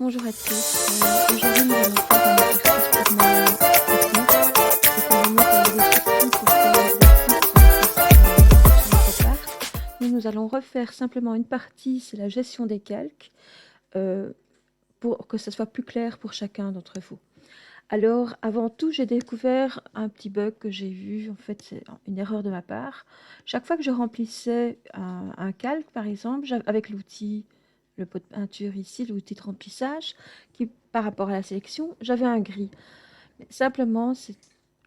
Bonjour à tous. Aujourd'hui, nous allons faire un exercice purement technique. C'est convenu que vous êtes souscrit pour faire l'exercice sur votre part. Nous allons refaire simplement une partie, c'est la gestion des calques, pour que ce soit plus clair pour chacun d'entre vous. Alors, avant tout, j'ai découvert un petit bug que j'ai vu. En fait, c'est une erreur de ma part. Chaque fois que je remplissais un calque, par exemple, avec l'outil, le pot de peinture ici, l'outil de remplissage, qui, par rapport à la sélection, j'avais un gris. Mais simplement,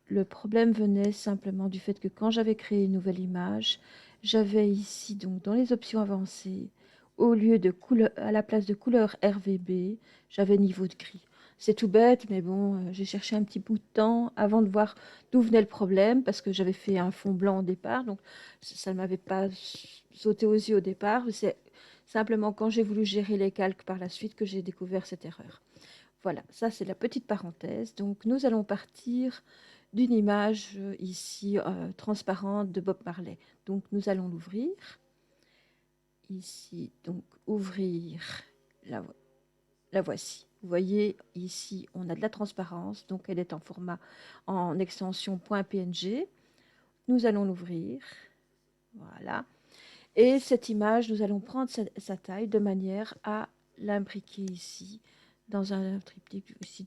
le problème venait simplement du fait que quand j'avais créé une nouvelle image, j'avais ici, donc dans les options avancées, au lieu de couleur, à la place de couleur RVB, j'avais niveau de gris. C'est tout bête, mais bon, j'ai cherché un petit bout de temps avant de voir d'où venait le problème, parce que j'avais fait un fond blanc au départ, donc ça ne m'avait pas sauté aux yeux au départ. C'est simplement quand j'ai voulu gérer les calques par la suite que j'ai découvert cette erreur. Voilà, ça c'est la petite parenthèse. Donc nous allons partir d'une image ici transparente de Bob Marley. Donc nous allons l'ouvrir. Ici, donc ouvrir, la voici. Vous voyez ici, on a de la transparence, donc elle est en format en extension .png. Nous allons l'ouvrir. Voilà. Et cette image, nous allons prendre sa taille de manière à l'imbriquer ici dans un triptyque ici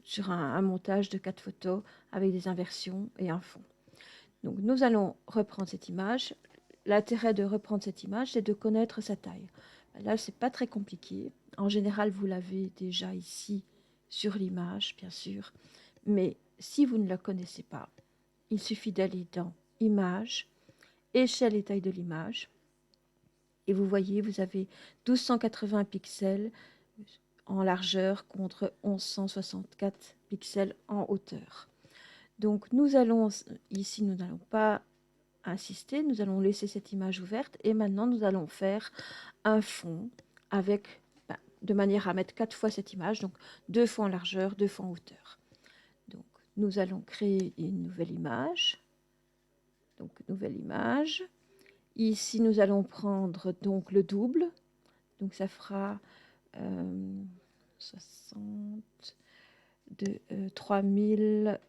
sur un montage de 4 photos avec des inversions et un fond. Donc nous allons reprendre cette image. L'intérêt de reprendre cette image, c'est de connaître sa taille. Là, c'est pas très compliqué. En général, vous l'avez déjà ici sur l'image, bien sûr. Mais si vous ne la connaissez pas, il suffit d'aller dans Images, Échelle et taille de l'image. Et vous voyez, vous avez 1280 pixels en largeur contre 1164 pixels en hauteur. Donc nous allons, ici nous n'allons pas insister, nous allons laisser cette image ouverte et maintenant nous allons faire un fond avec, de manière à mettre 4 fois cette image, donc 2 fois en largeur, 2 fois en hauteur. Donc nous allons créer une nouvelle image. Donc nouvelle image. Ici nous allons prendre donc le double, donc ça fera 60 de 3000,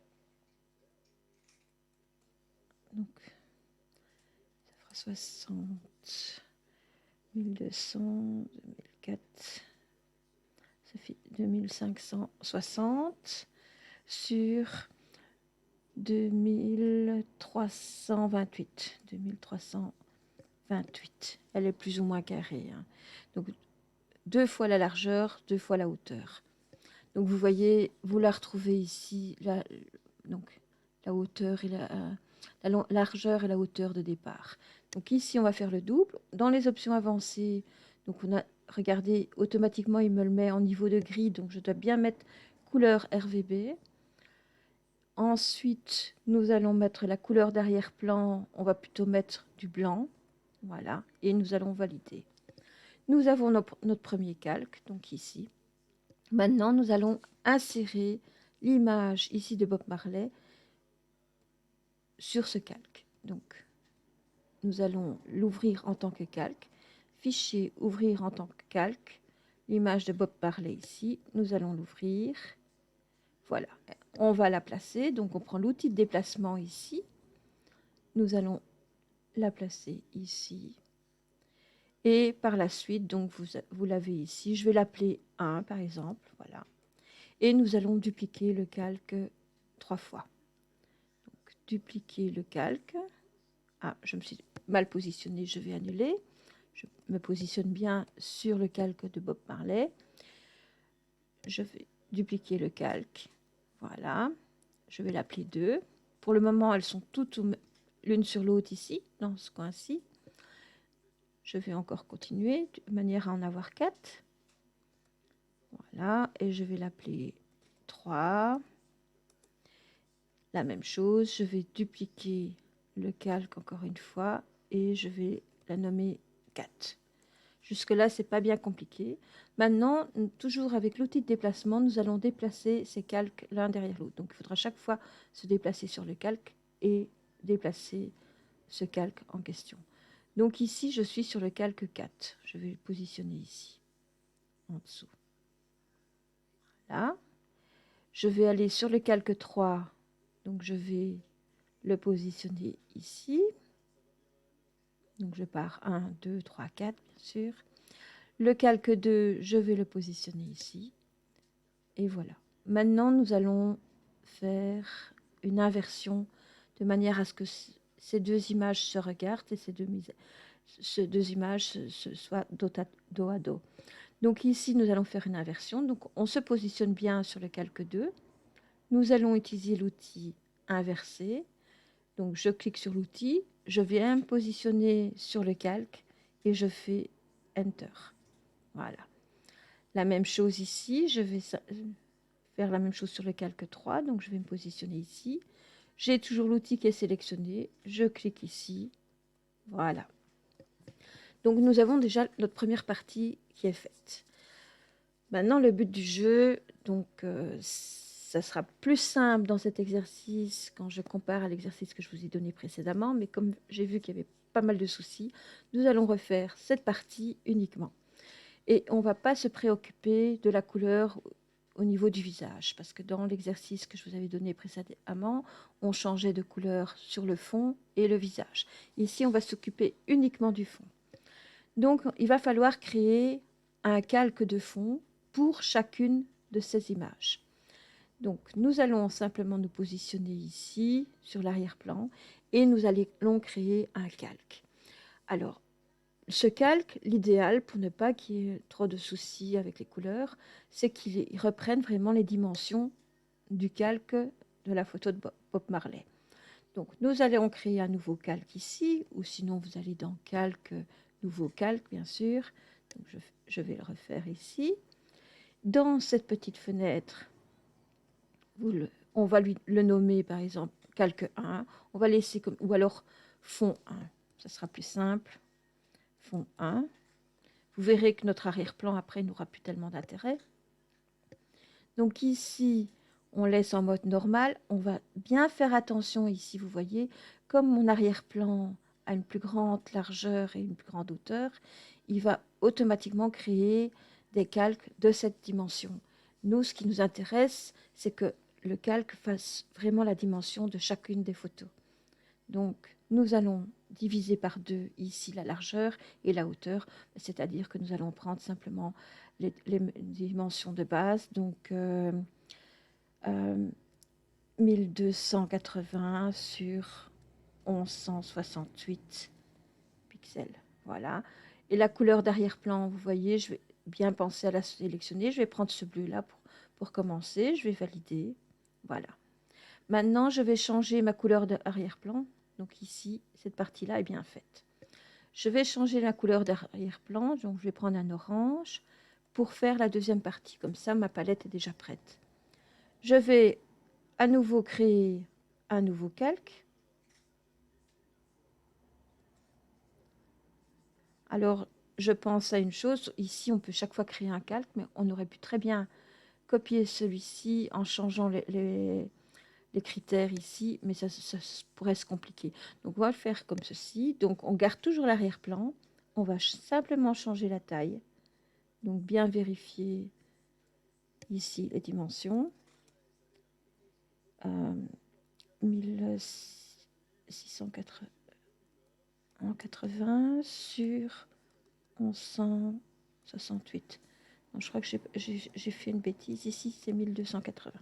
donc ça fera 60 1200, 2004, ça fait 2560 sur 2328. 2328. Elle est plus ou moins carrée, hein. Donc 2 fois la largeur, 2 fois la hauteur. Donc vous voyez, vous la retrouvez ici, donc la hauteur et la largeur et la hauteur de départ. Donc ici, on va faire le double. Dans les options avancées, donc on a, regardez, automatiquement, il me le met en niveau de gris, donc je dois bien mettre couleur RVB. Ensuite, nous allons mettre la couleur d'arrière-plan, on va plutôt mettre du blanc, voilà, et nous allons valider. Nous avons notre premier calque, donc ici. Maintenant, nous allons insérer l'image ici de Bob Marley sur ce calque. Donc, nous allons l'ouvrir en tant que calque. Fichier, ouvrir en tant que calque. L'image de Bob Marley ici, nous allons l'ouvrir. Voilà, on va la placer. Donc, on prend l'outil de déplacement ici. Nous allons la placer ici. Et par la suite, donc vous l'avez ici. Je vais l'appeler 1, par exemple. Voilà. Et nous allons dupliquer le calque 3 fois. Donc, dupliquer le calque. Ah, je me suis mal positionnée, je vais annuler. Je me positionne bien sur le calque de Bob Marley. Je vais dupliquer le calque. Voilà. Je vais l'appeler 2. Pour le moment, elles sont toutes l'une sur l'autre ici, dans ce coin-ci. Je vais encore continuer de manière à en avoir 4. Voilà. Et je vais l'appeler 3. La même chose, je vais dupliquer le calque encore une fois et je vais la nommer 4. Jusque-là, c'est pas bien compliqué. Maintenant, toujours avec l'outil de déplacement, nous allons déplacer ces calques l'un derrière l'autre. Donc, il faudra chaque fois se déplacer sur le calque et déplacer ce calque en question. Donc ici, je suis sur le calque 4. Je vais le positionner ici. en dessous. Là, je vais aller sur le calque 3, donc je vais le positionner ici. Donc je pars 1, 2, 3, 4, bien sûr. Le calque 2, je vais le positionner ici. Et voilà. Maintenant, nous allons faire une inversion de manière à ce que ces deux images se regardent et ces deux images soient dos à dos. Donc ici, nous allons faire une inversion. Donc on se positionne bien sur le calque 2. Nous allons utiliser l'outil inversé. Donc je clique sur l'outil, je viens me positionner sur le calque et je fais Enter. Voilà. La même chose ici, je vais faire la même chose sur le calque 3. Donc je vais me positionner ici. J'ai toujours l'outil qui est sélectionné. Je clique ici. Voilà. Donc nous avons déjà notre première partie qui est faite. Maintenant, le but du jeu, donc ça sera plus simple dans cet exercice quand je compare à l'exercice que je vous ai donné précédemment, mais comme j'ai vu qu'il y avait pas mal de soucis, nous allons refaire cette partie uniquement. Et on ne va pas se préoccuper de la couleur au niveau du visage, parce que dans l'exercice que je vous avais donné précédemment, on changeait de couleur sur le fond et le visage. Ici, on va s'occuper uniquement du fond. Donc, il va falloir créer un calque de fond pour chacune de ces images. Donc, nous allons simplement nous positionner ici, sur l'arrière-plan, et nous allons créer un calque. Alors, ce calque, l'idéal, pour ne pas qu'il y ait trop de soucis avec les couleurs, c'est qu'il reprenne vraiment les dimensions du calque de la photo de Bob Marley. Donc, nous allons créer un nouveau calque ici, ou sinon vous allez dans Calque, Nouveau calque, bien sûr. Donc, je vais le refaire ici. Dans cette petite fenêtre, on va le nommer, par exemple, Calque 1. On va laisser comme, ou alors Fond 1. Ça sera plus simple. Fond 1. Vous verrez que notre arrière-plan, après, n'aura plus tellement d'intérêt. Donc ici, on laisse en mode normal. On va bien faire attention ici, vous voyez, comme mon arrière-plan a une plus grande largeur et une plus grande hauteur, il va automatiquement créer des calques de cette dimension. Nous, ce qui nous intéresse, c'est que le calque fasse vraiment la dimension de chacune des photos. Donc, nous allons diviser par 2 ici la largeur et la hauteur, c'est-à-dire que nous allons prendre simplement les dimensions de base, donc 1280 sur 1168 pixels. Voilà. Et la couleur d'arrière-plan, vous voyez, je vais bien penser à la sélectionner. Je vais prendre ce bleu-là pour commencer. Je vais valider. Voilà. Maintenant, je vais changer ma couleur d'arrière-plan. Donc ici, cette partie-là est bien faite. Je vais changer la couleur d'arrière-plan. Donc je vais prendre un orange pour faire la deuxième partie. Comme ça, ma palette est déjà prête. Je vais à nouveau créer un nouveau calque. Alors, je pense à une chose. Ici, on peut chaque fois créer un calque, mais on aurait pu très bien copier celui-ci en changeant les critères ici, mais ça pourrait se compliquer. Donc, on va le faire comme ceci. Donc, on garde toujours l'arrière-plan. On va simplement changer la taille. Donc, bien vérifier ici les dimensions. 1680 sur 1168. Donc, je crois que j'ai fait une bêtise. Ici, c'est 1280.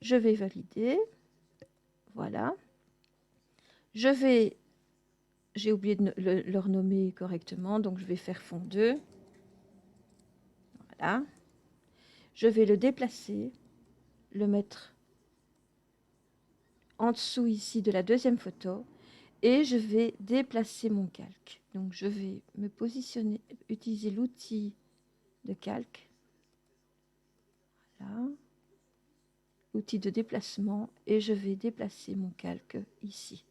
Je vais valider. Voilà. J'ai oublié de le renommer correctement, donc je vais faire fond 2. Voilà. Je vais le déplacer, le mettre en dessous ici de la deuxième photo et je vais déplacer mon calque. Donc je vais me positionner, utiliser l'outil de calque. Voilà. L'outil de déplacement et je vais déplacer mon calque ici.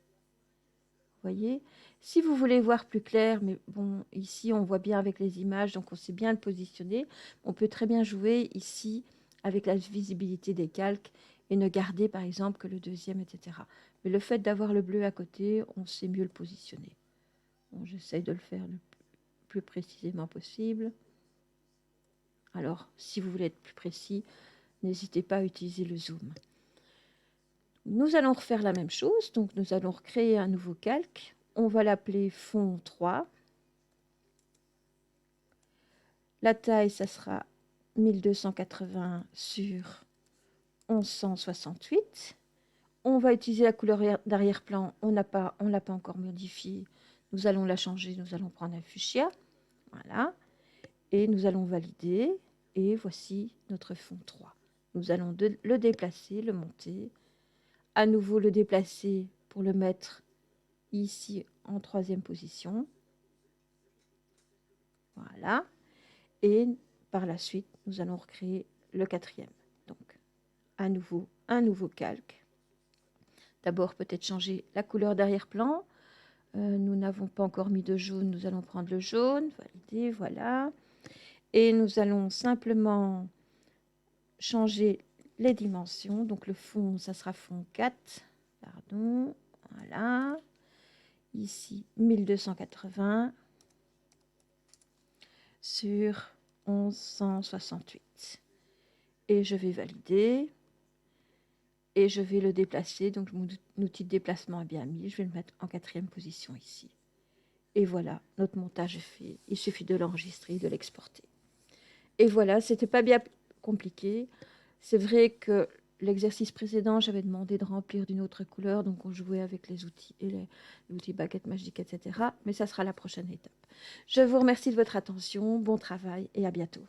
Voyez, si vous voulez voir plus clair, mais bon, ici on voit bien avec les images, donc on sait bien le positionner. On peut très bien jouer ici avec la visibilité des calques et ne garder par exemple que le deuxième, etc. Mais le fait d'avoir le bleu à côté, on sait mieux le positionner. Bon, j'essaye de le faire le plus précisément possible. Alors, si vous voulez être plus précis, n'hésitez pas à utiliser le zoom. Nous allons refaire la même chose, donc nous allons recréer un nouveau calque. On va l'appeler fond 3. La taille, ça sera 1280 sur 1168. On va utiliser la couleur d'arrière-plan. On l'a pas encore modifiée. Nous allons la changer. Nous allons prendre un fuchsia. Voilà. Et nous allons valider. Et voici notre fond 3. Nous allons le déplacer, le monter. À nouveau le déplacer pour le mettre ici en 3e position. Voilà. Et par la suite, nous allons recréer le 4e. Donc, à nouveau, un nouveau calque. D'abord, peut-être changer la couleur d'arrière-plan. Nous n'avons pas encore mis de jaune, nous allons prendre le jaune. Valider, voilà. Et nous allons simplement changer les dimensions. Donc, le fond, ça sera fond 4. Pardon. Voilà. Ici, 1280 sur 1168. Et je vais valider. Et je vais le déplacer. Donc, mon outil de déplacement est bien mis. Je vais le mettre en 4e position ici. Et voilà, notre montage est fait. Il suffit de l'enregistrer, de l'exporter. Et voilà, c'était pas bien compliqué. C'est vrai que l'exercice précédent, j'avais demandé de remplir d'une autre couleur. Donc, on jouait avec les outils et les outils baguette magique, etc. Mais ça sera la prochaine étape. Je vous remercie de votre attention. Bon travail et à bientôt.